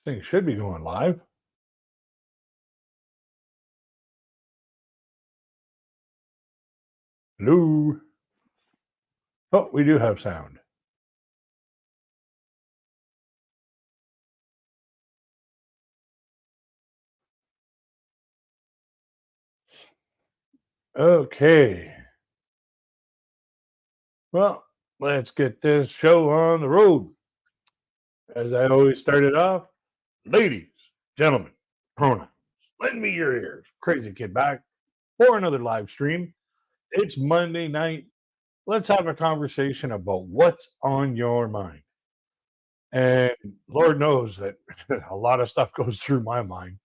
Thing should be going live. Hello. Oh, we do have sound. Okay. Well, let's get this show on the road. As I always started off, ladies, gentlemen, pronouns, lend me your ears. Crazy Kid back for another live stream. It's Monday night. Let's have a conversation about what's on your mind. And Lord knows that a lot of stuff goes through my mind.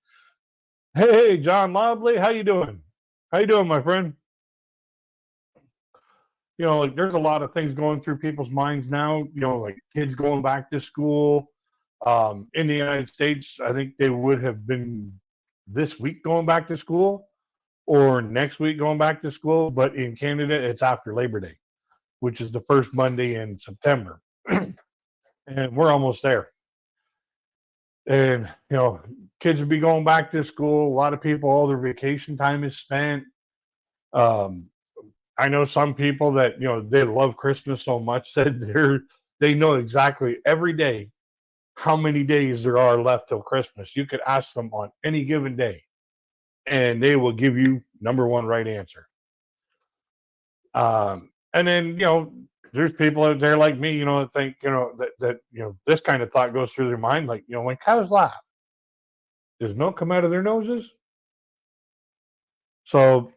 Hey, John Lobley, how you doing? How you doing, my friend? Like there's a lot of things going through people's minds now, like kids going back to school. In the United States, I think they would have been this week going back to school or next week going back to school. But in Canada, it's after Labor Day, which is the first Monday in September. And we're almost there. And, kids would be going back to school. A lot of people, all their vacation time is spent. Um, I know some people that they love Christmas so much that they know exactly every day how many days there are left till Christmas. You could ask them on any given day, and they will give you number one right answer. And then there's people out there like me, that think that this kind of thought goes through their mind, like when cows laugh, does milk come out of their noses? So,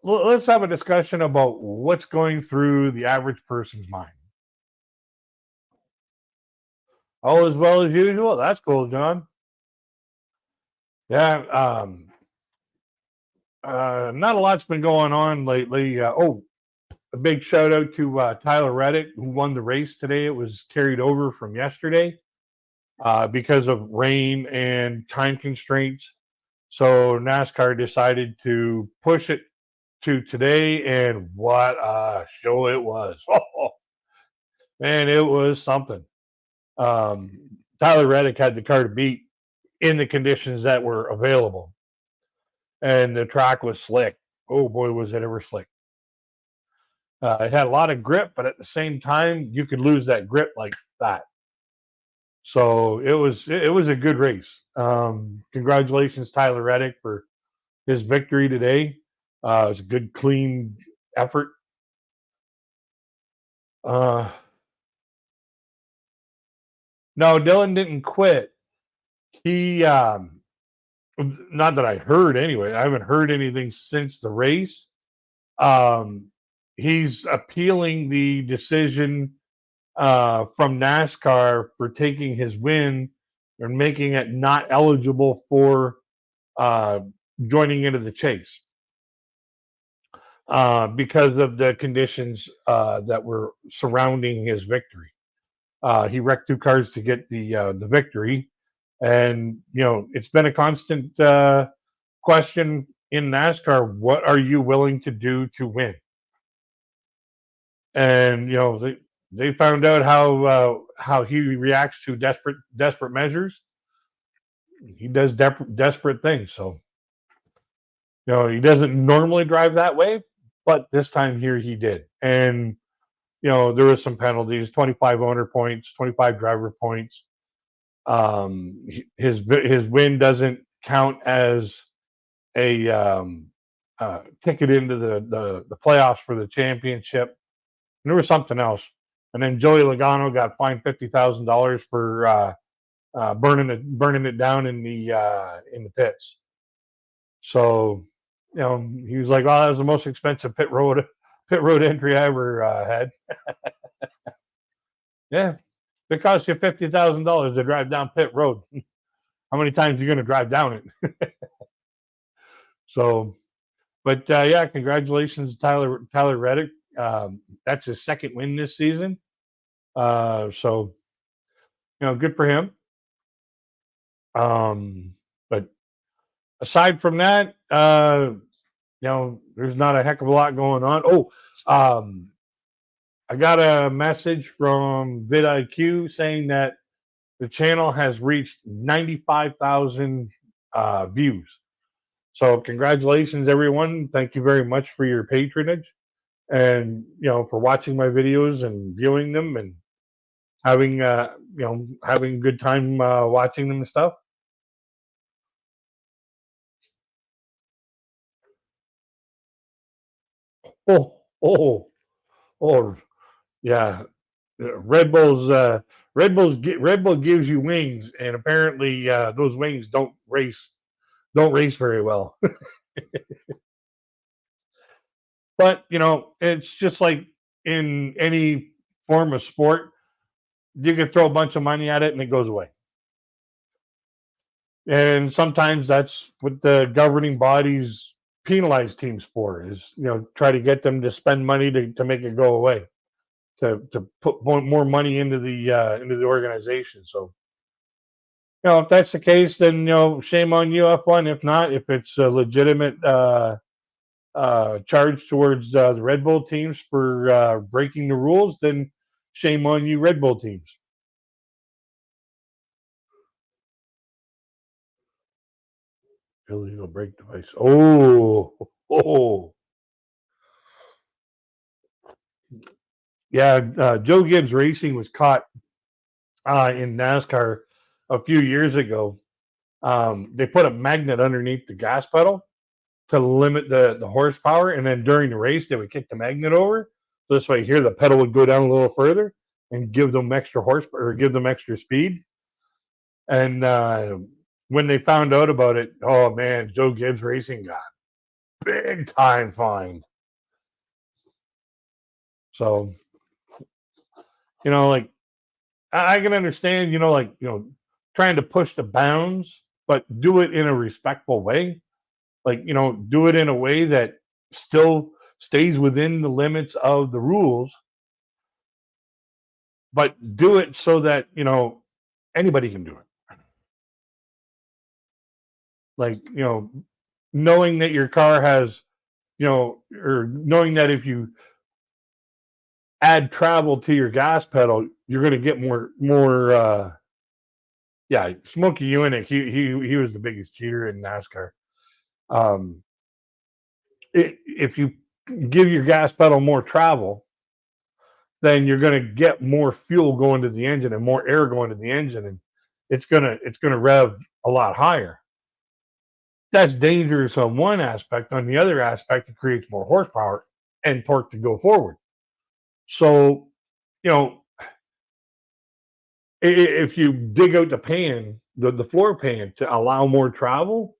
let's have a discussion about what's going through the average person's mind. All as well as usual. That's cool, John. Yeah. Not a lot's been going on lately. A big shout out to Tyler Reddick, who won the race today. It was carried over from yesterday because of rain and time constraints. So NASCAR decided to push it to today, and what a show it was. Oh, man, it was something. Tyler Reddick had the car to beat in the conditions that were available, and the track was slick. Oh boy, was it ever slick. It had a lot of grip, but at the same time, you could lose that grip like that. So it was a good race. Congratulations, Tyler Reddick, for his victory today. It was a good, clean effort. No, Dylan didn't quit. He, not that I heard anyway. I haven't heard anything since the race. He's appealing the decision from NASCAR for taking his win and making it not eligible for joining into the chase because of the conditions that were surrounding his victory. He wrecked two cars to get the victory, and it's been a constant question in NASCAR: what are you willing to do to win? And they found out how he reacts to desperate measures. He does desperate things. So he doesn't normally drive that way, but this time here he did. And there was some penalties: 25 owner points, 25 driver points. His win doesn't count as a ticket into the playoffs for the championship. And there was something else. And then Joey Logano got fined $50,000 for burning it down in the pits. So he was like, "Oh, that was the most expensive pit road entry I ever had." Yeah, it costs you $50,000 to drive down pit road. How many times are you going to drive down it? So, but yeah, congratulations, Tyler Reddick. That's his second win this season. So good for him. But aside from that, there's not a heck of a lot going on. I got a message from vidIQ saying that the channel has reached 95,000 views. So congratulations, everyone. Thank you very much for your patronage and, for watching my videos and viewing them and having, having a good time watching them and stuff. Oh, oh, oh, yeah. Red Bull gives you wings, and apparently those wings don't race very well. But it's just like in any form of sport, you can throw a bunch of money at it and it goes away. And sometimes that's what the governing bodies penalize teams for, is try to get them to spend money to make it go away, to put more money into the organization. So if that's the case, then shame on you, F1. If not, if it's a legitimate charge towards the Red Bull teams for breaking the rules, then shame on you, Red Bull teams. Illegal brake device. Oh. Yeah, Joe Gibbs Racing was caught in NASCAR a few years ago. They put a magnet underneath the gas pedal to limit the horsepower, and then during the race they would kick the magnet over. So this way, here the pedal would go down a little further and give them extra horsepower or give them extra speed. And when they found out about it, oh man, Joe Gibbs Racing got big time fined. So, like I can understand, trying to push the bounds, but do it in a respectful way. Like, do it in a way that still stays within the limits of the rules, but do it so that, anybody can do it. Like, knowing that your car has, or knowing that if you add travel to your gas pedal, you're going to get more. Yeah, Smokey Yunick, he was the biggest cheater in NASCAR. If you give your gas pedal more travel, then you're going to get more fuel going to the engine and more air going to the engine, and it's gonna rev a lot higher. That's dangerous on one aspect. On the other aspect, it creates more horsepower and torque to go forward. So, you know, if you dig out the pan, the floor pan to allow more travel,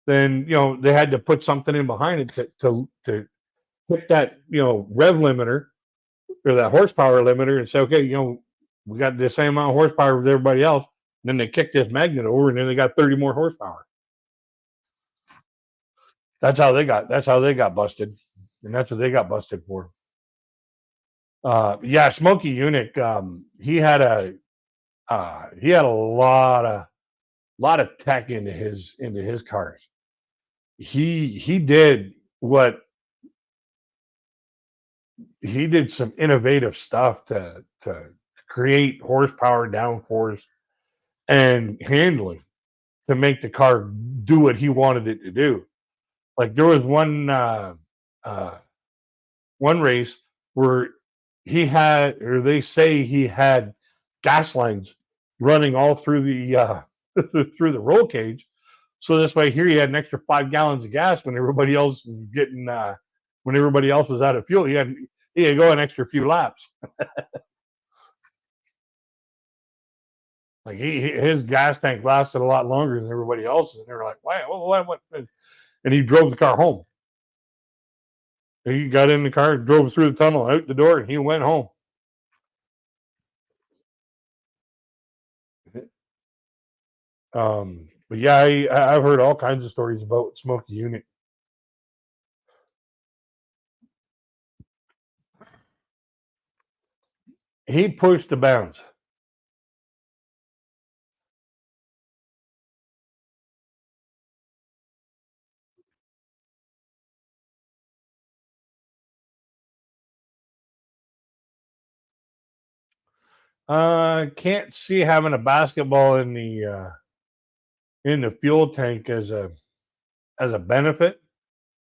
then they had to put something in behind it to hit that rev limiter or that horsepower limiter and say, okay, we got the same amount of horsepower with everybody else. And then they kick this magnet over, and then they got 30 more horsepower. That's how they got busted, and that's what they got busted for. Yeah, Smokey Yunick, he had a lot of tech into his cars. He did some innovative stuff to create horsepower, downforce, and handling to make the car do what he wanted it to do. Like there was one race where they say he had gas lines running all through the through the roll cage. So this way, here he had an extra 5 gallons of gas when everybody else was when everybody else was out of fuel. He had to go an extra few laps. Like his gas tank lasted a lot longer than everybody else's, and they were like, "Wow, what?" And he drove the car home. He got in the car, drove through the tunnel, out the door, and he went home. But yeah, I've heard all kinds of stories about Smokey Yunick. He pushed the bounds. Can't see having a basketball in the fuel tank as a benefit.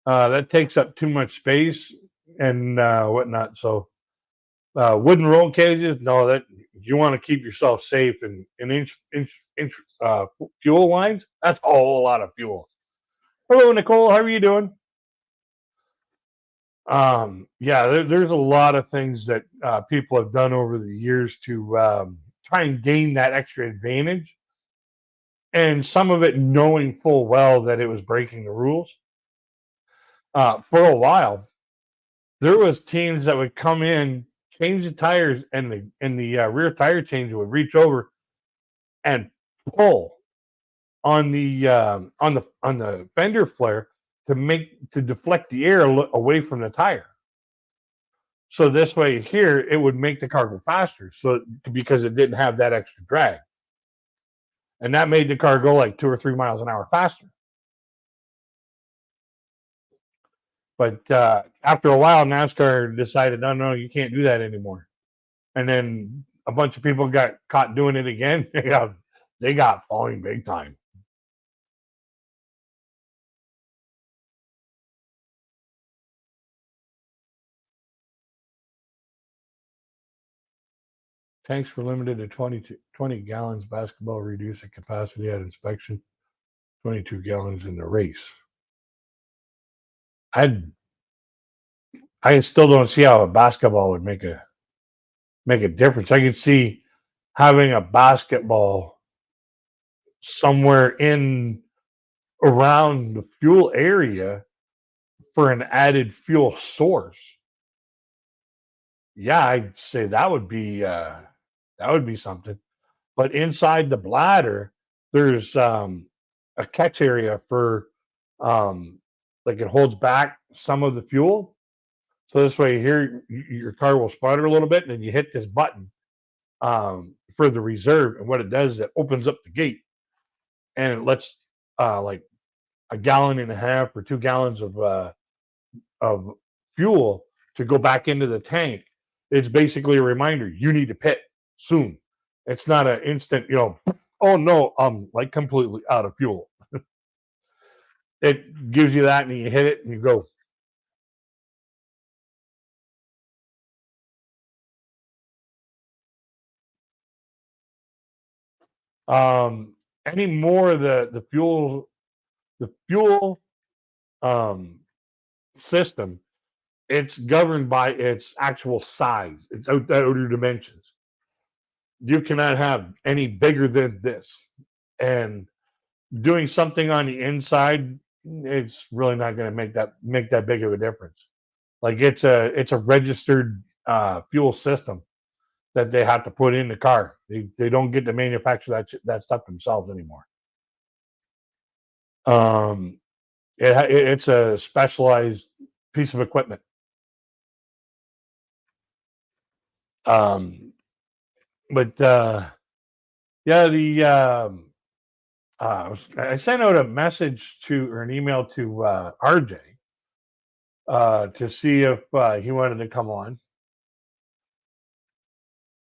That takes up too much space and whatnot. So wooden roll cages, no, that you want to keep yourself safe and fuel lines. That's a whole lot of fuel. Hello, Nicole. How are you doing? Yeah, there's a lot of things that people have done over the years to try and gain that extra advantage, and some of it knowing full well that it was breaking the rules. For a while, there was teams that would come in, change the tires, and the rear tire changer would reach over and pull on the fender flare to deflect the air away from the tire. So this way here, it would make the car go faster. So because it didn't have that extra drag, and that made the car go like 2 or 3 miles an hour faster. But after a while, NASCAR decided, no, no, you can't do that anymore. And then a bunch of people got caught doing it again. They got falling big time. Tanks were limited to 20 gallons. Basketball reduced the capacity at inspection. 22 gallons in the race. I still don't see how a basketball would make a difference. I could see having a basketball somewhere in around the fuel area for an added fuel source. Yeah, I'd say that would be something. But inside the bladder, there's a catch area for um, like it holds back some of the fuel. So this way, here your car will sputter a little bit, and then you hit this button for the reserve, and what it does is it opens up the gate, and it lets like a gallon and a half or 2 gallons of fuel to go back into the tank. It's basically a reminder you need to pit soon. It's not an instant, oh no, I'm like completely out of fuel. It gives you that, and you hit it, and you go. Any more the fuel um, system, it's governed by its actual size, its outer dimensions. You cannot have any bigger than this. And doing something on the inside, it's really not going to make that big of a difference. Like it's a registered fuel system that they have to put in the car. They don't get to manufacture that stuff themselves anymore. Um, it's a specialized piece of equipment. Um, but yeah, I sent out a message to or an email to RJ to see if he wanted to come on,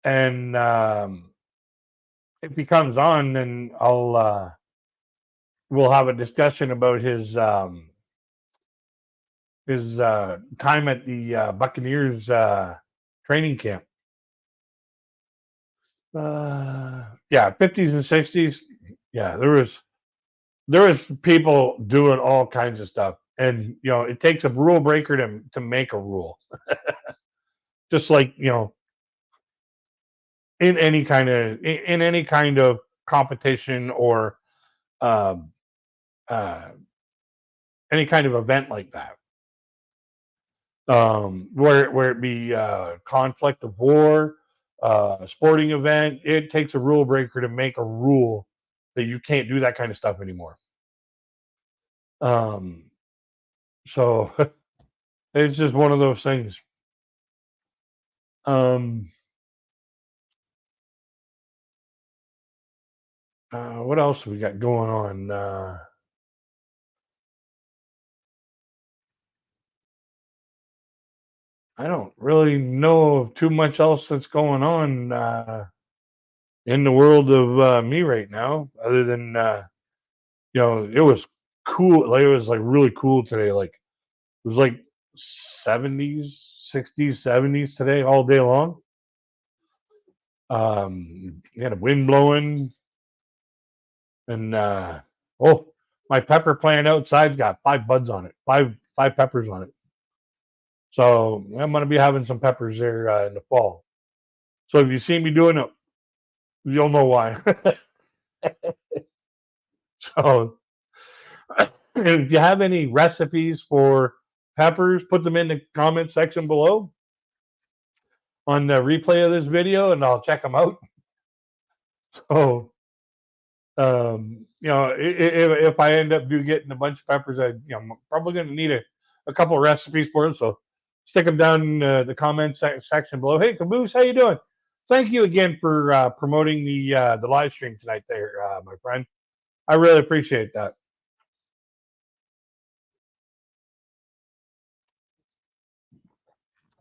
and if he comes on, then we'll have a discussion about his time at the Buccaneers training camp. Yeah, 50s and 60s. Yeah, there was people doing all kinds of stuff, and it takes a rule breaker to make a rule. Just like in any kind of competition or um, uh, any kind of event like that, where it be conflict of war, a sporting event, it takes a rule breaker to make a rule that you can't do that kind of stuff anymore. Um, so it's just one of those things. Um, what else we got going on? I don't really know of too much else that's going on in the world of me right now, other than it was cool. Like it was like really cool today. Like it was like 70s, 60s, 70s today, all day long. You had a wind blowing, and oh, my pepper plant outside's got 5 buds on it, five peppers on it. So I'm gonna be having some peppers there in the fall. So if you see me doing it, you'll know why. So if you have any recipes for peppers, put them in the comment section below on the replay of this video, and I'll check them out. So, if I end up getting a bunch of peppers, I'm probably going to need a couple of recipes for them. So, stick them down in the comment section below. Hey, Caboose, how you doing? Thank you again for promoting the live stream tonight, there, my friend. I really appreciate that.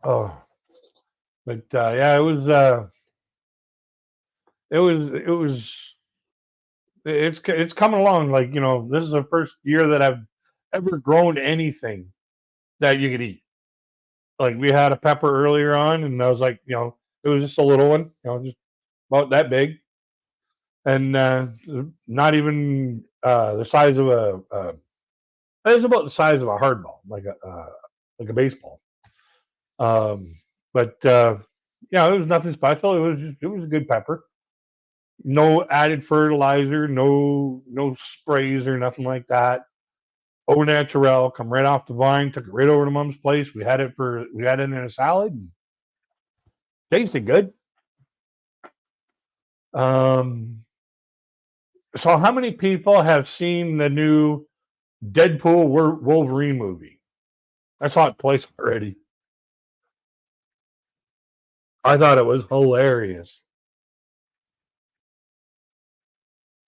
Oh, but yeah, it's coming along. Like this is the first year that I've ever grown anything that you could eat. Like we had a pepper earlier on, and I was like, it was just a little one, just about that big, and not even the size of it was about the size of a hardball, like a baseball. But it was nothing special. It was a good pepper. No added fertilizer, no sprays or nothing like that. Au naturel, come right off the vine. Took it right over to Mom's place. We had it in a salad. And tasted good. So how many people have seen the new Deadpool Wolverine movie? I saw it twice already. I thought it was hilarious.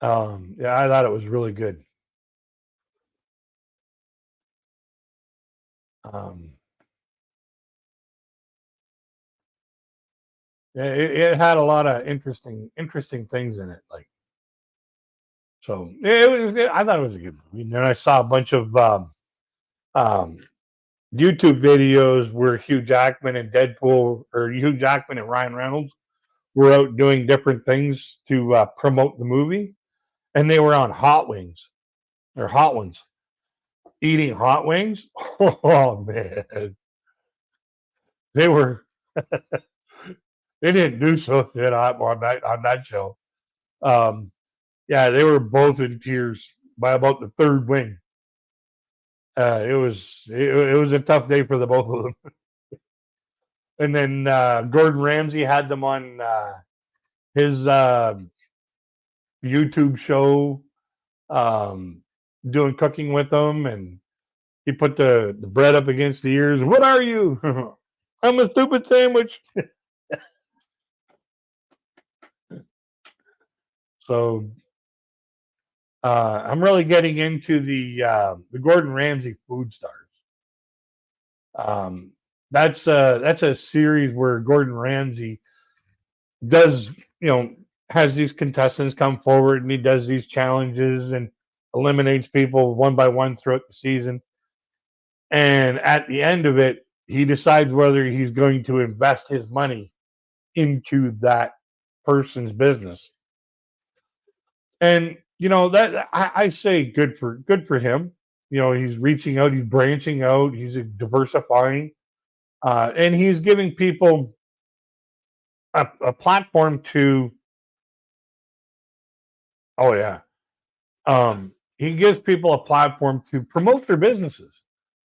Yeah, I thought it was really good. Yeah, it had a lot of interesting things in it. Like, so I thought it was a good movie. And then I saw a bunch of um, YouTube videos where Hugh Jackman and Hugh Jackman and Ryan Reynolds were out doing different things to promote the movie, and they were on hot wings. They're hot ones, eating hot wings. Oh man, they were. They didn't do so good on that show. Um, yeah, they were both in tears by about the third wing. It was a tough day for the both of them. And then Gordon Ramsay had them on his YouTube show, doing cooking with them, and he put the bread up against the ears. What are you? I'm a stupid sandwich. So I'm really getting into the Gordon Ramsay Food Stars. That's a series where Gordon Ramsay does has these contestants come forward, and he does these challenges and eliminates people one by one throughout the season. And at the end of it, he decides whether he's going to invest his money into that person's business. And that I say good for him. He's reaching out, he's branching out, he's diversifying, and he's giving people a platform to. Oh yeah, he gives people a platform to promote their businesses.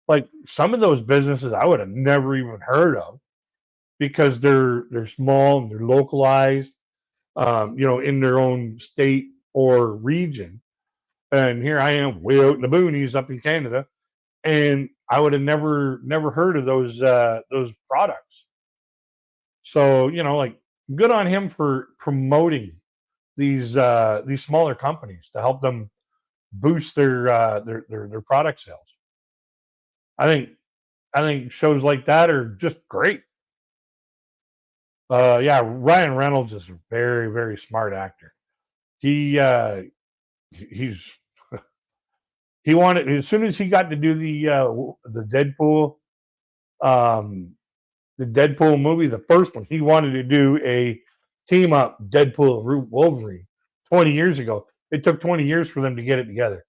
Like some of those businesses I would have never even heard of because they're small and they're localized, in their own state or region. And here I am way out in the boonies up in Canada, and I would have never heard of those products. So like good on him for promoting these smaller companies to help them boost their product sales. I think I think shows like that are just great. Yeah, Ryan Reynolds is a very, very smart actor. He's he wanted, as soon as he got to do the Deadpool, um, the Deadpool movie, the first one, he wanted to do a team up Deadpool and Wolverine 20 years ago. It took 20 years for them to get it together.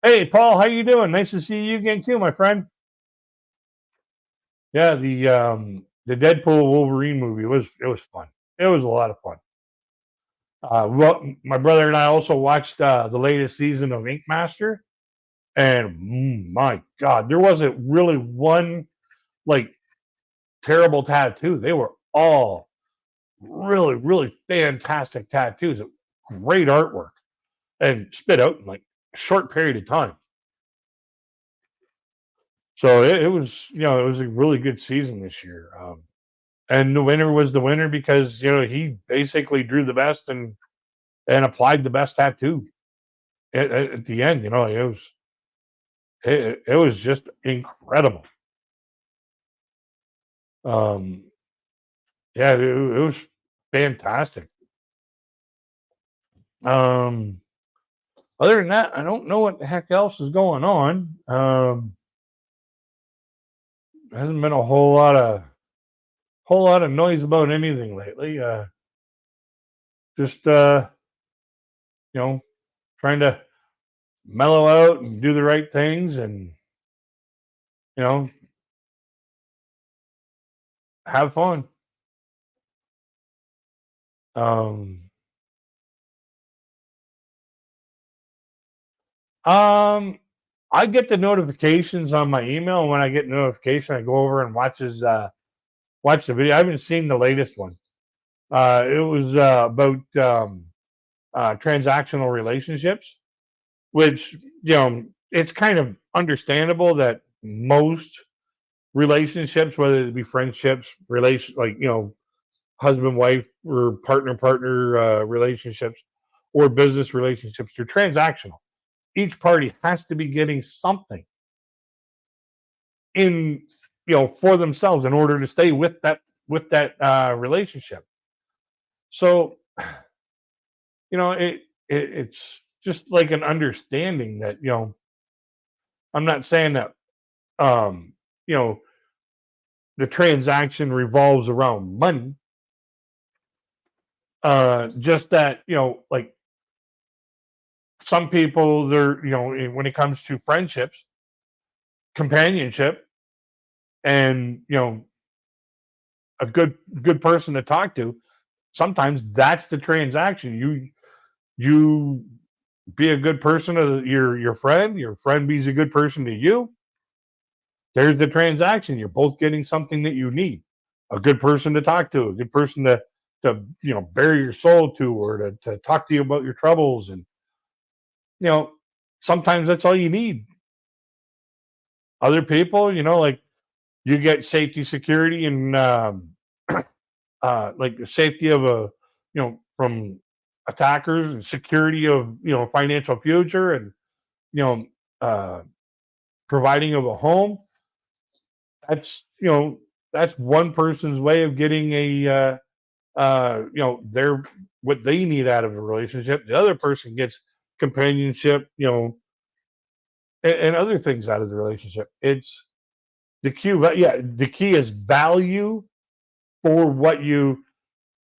Hey, Paul, how you doing? Nice to see you again too, my friend. Yeah, the Deadpool Wolverine movie was fun. It was a lot of fun. Well, my brother and I also watched the latest season of Ink Master, and my God, there wasn't really one like terrible tattoo. They were all really, really fantastic tattoos. Great artwork, and spit out in like a short period of time. So it was, it was a really good season this year. And the winner was the winner because he basically drew the best and applied the best tattoo at the end. It was just incredible. Um, yeah, it was fantastic. Um, Other than that, I don't know what the heck else is going on. Hasn't been a whole lot of noise about anything lately. Just trying to mellow out and do the right things, and you know, have fun. Um, um, I get the notifications on my email. And when I get notification, I go over and watch the video. I haven't seen the latest one. It was about transactional relationships, which it's kind of understandable that most relationships, whether it be friendships, husband wife or partner relationships, or business relationships, they're transactional. Each party has to be getting something in for themselves in order to stay with that relationship. So it's just like an understanding that I'm not saying that um you know the transaction revolves around money, just that like some people, they're when it comes to friendships, companionship, and a good person to talk to, sometimes that's the transaction. You be a good person to your friend be's a good person to you. There's the transaction. You're both getting something that you need. A good person to talk to, a good person to bare your soul to, or to talk to you about your troubles. And sometimes that's all you need. Other people, like, you get safety, security, and like the safety of from attackers, and security of financial future, and you know uh providing of a home. That's one person's way of getting their what they need out of a relationship. The other person gets companionship, and other things out of the relationship. It's the key. Yeah, the key is value for what you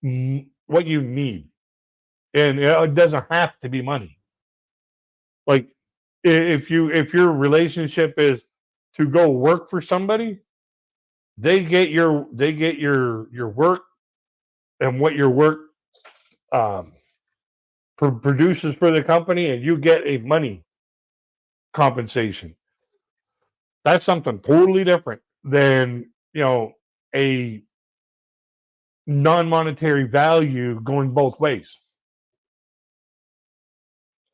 need, and it doesn't have to be money. Like, if your relationship is to go work for somebody, they get your work, and what your work um, produces for the company, and you get a money compensation. That's something totally different than a non-monetary value going both ways.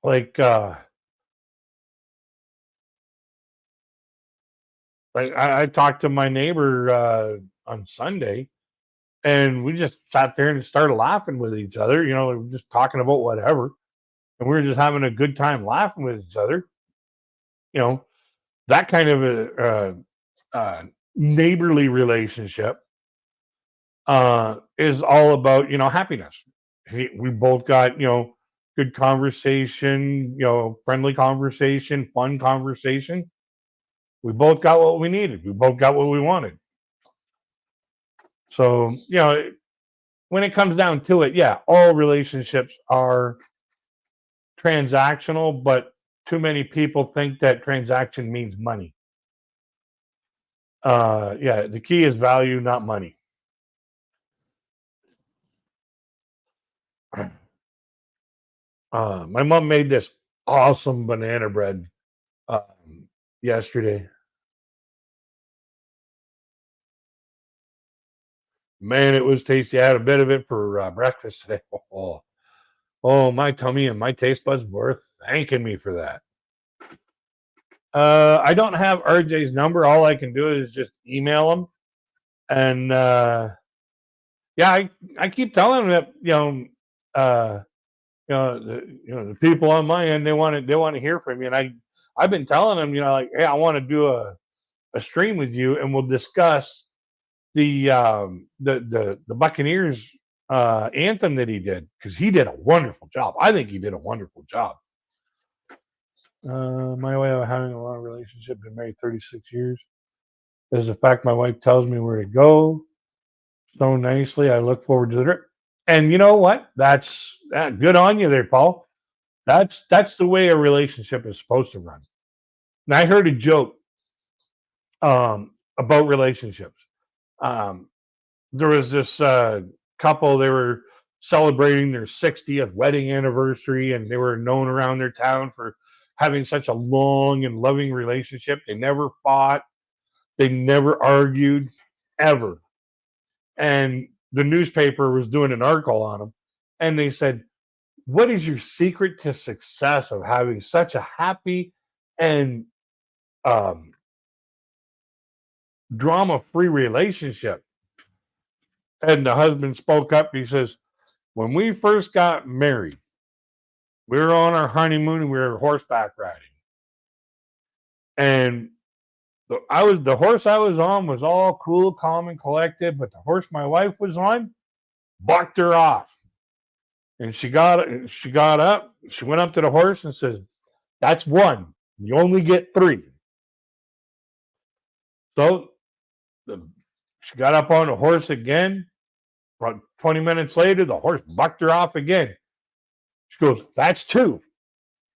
Like I talked to my neighbor on Sunday, and we just sat there and started laughing with each other. We were just talking about whatever, and we were just having a good time laughing with each other. You know, that kind of a neighborly relationship is all about, happiness. We both got, good conversation, friendly conversation, fun conversation. We both got what we needed. We both got what we wanted. So, when it comes down to it, yeah, all relationships are transactional, but too many people think that transaction means money. Yeah, the key is value, not money. My mom made this awesome banana bread yesterday. Man, it was tasty. I had a bit of it for breakfast today. Oh, my tummy and my taste buds were thanking me for that. I don't have RJ's number. All I can do is just email him, and yeah, I keep telling him that the people on my end they want to hear from you, and I've been telling them, like, hey, I want to do a stream with you, and we'll discuss the Buccaneers anthem that he did, because he did a wonderful job. I think he did a wonderful job. My way of having a long relationship, been married 36 years, is the fact my wife tells me where to go so nicely. I look forward to the trip. And you know what? That's good on you there, Paul. That's the way a relationship is supposed to run. And I heard a joke about relationships. Um, there was this couple. They were celebrating their 60th wedding anniversary, and they were known around their town for having such a long and loving relationship. They never fought. They never argued, ever. And the newspaper was doing an article on them, and they said, what is your secret to success of having such a happy and um, drama-free relationship? And the husband spoke up. He says, when we first got married, we were on our honeymoon and we were horseback riding. And the horse I was on was all cool, calm, and collected, but the horse my wife was on bucked her off. And she got up, she went up to the horse and says, that's one. You only get three. So she got up on the horse again. About 20 minutes later, the horse bucked her off again. She goes, that's two.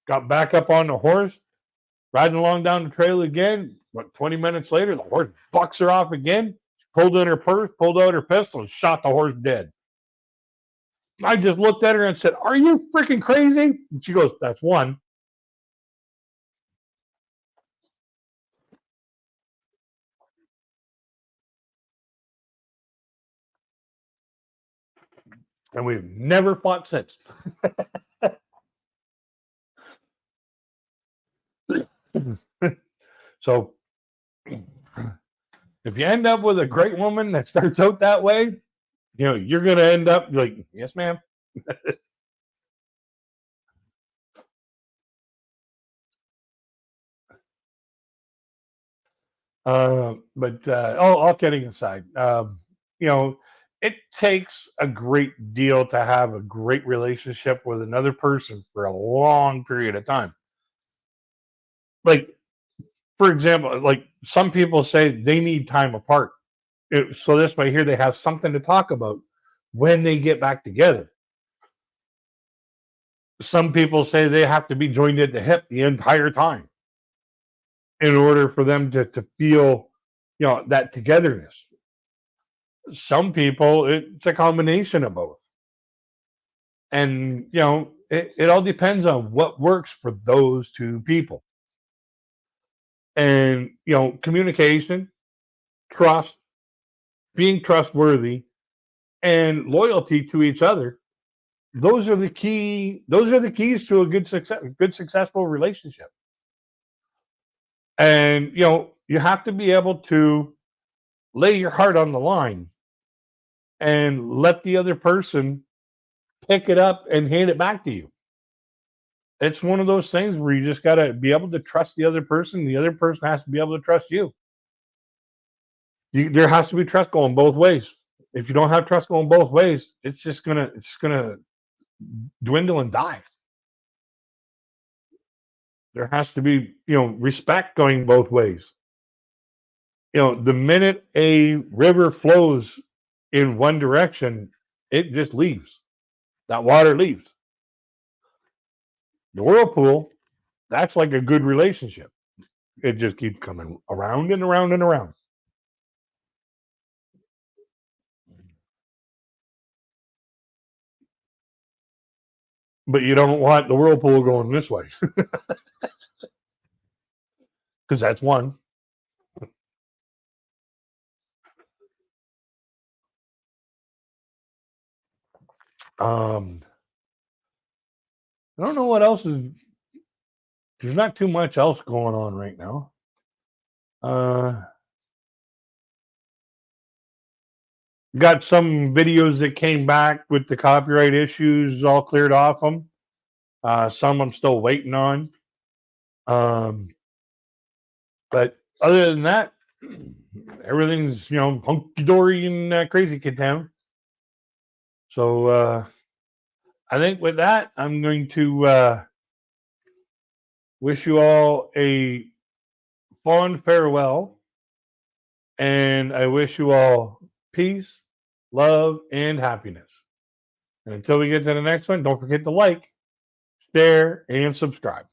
Got back up on the horse, riding along down the trail again. About 20 minutes later, the horse bucks her off again. She pulled in her purse, pulled out her pistol, and shot the horse dead. I just looked at her and said, are you freaking crazy? And she goes, that's one. And we've never fought since. So if you end up with a great woman that starts out that way, you're going to end up like, yes, ma'am. But all kidding aside, it takes a great deal to have a great relationship with another person for a long period of time. Like, for example, like some people say they need time apart. So this way here, they have something to talk about when they get back together. Some people say they have to be joined at the hip the entire time in order for them to feel, that togetherness. Some people, it's a combination of both. And, it all depends on what works for those two people. And, communication, trust, being trustworthy, and loyalty to each other. Those are the keys to a good successful relationship. And, you have to be able to lay your heart on the line and let the other person pick it up and hand it back to you. It's one of those things where you just got to be able to trust the other person. The other person has to be able to trust you. There has to be trust going both ways. If you don't have trust going both ways, it's gonna dwindle and die. There has to be, respect going both ways. The minute a river flows in one direction, it just leaves. That water leaves. The whirlpool, that's like a good relationship. It just keeps coming around and around and around. But you don't want the whirlpool going this way. Because that's one. I don't know what else is. There's not too much else going on right now. Got some videos that came back with the copyright issues all cleared off them. Some I'm still waiting on. But other than that, everything's hunky dory in Crazy Kid Town. So I think with that, I'm going to wish you all a fond farewell, and I wish you all peace, love, and happiness. And until we get to the next one, don't forget to like, share, and subscribe.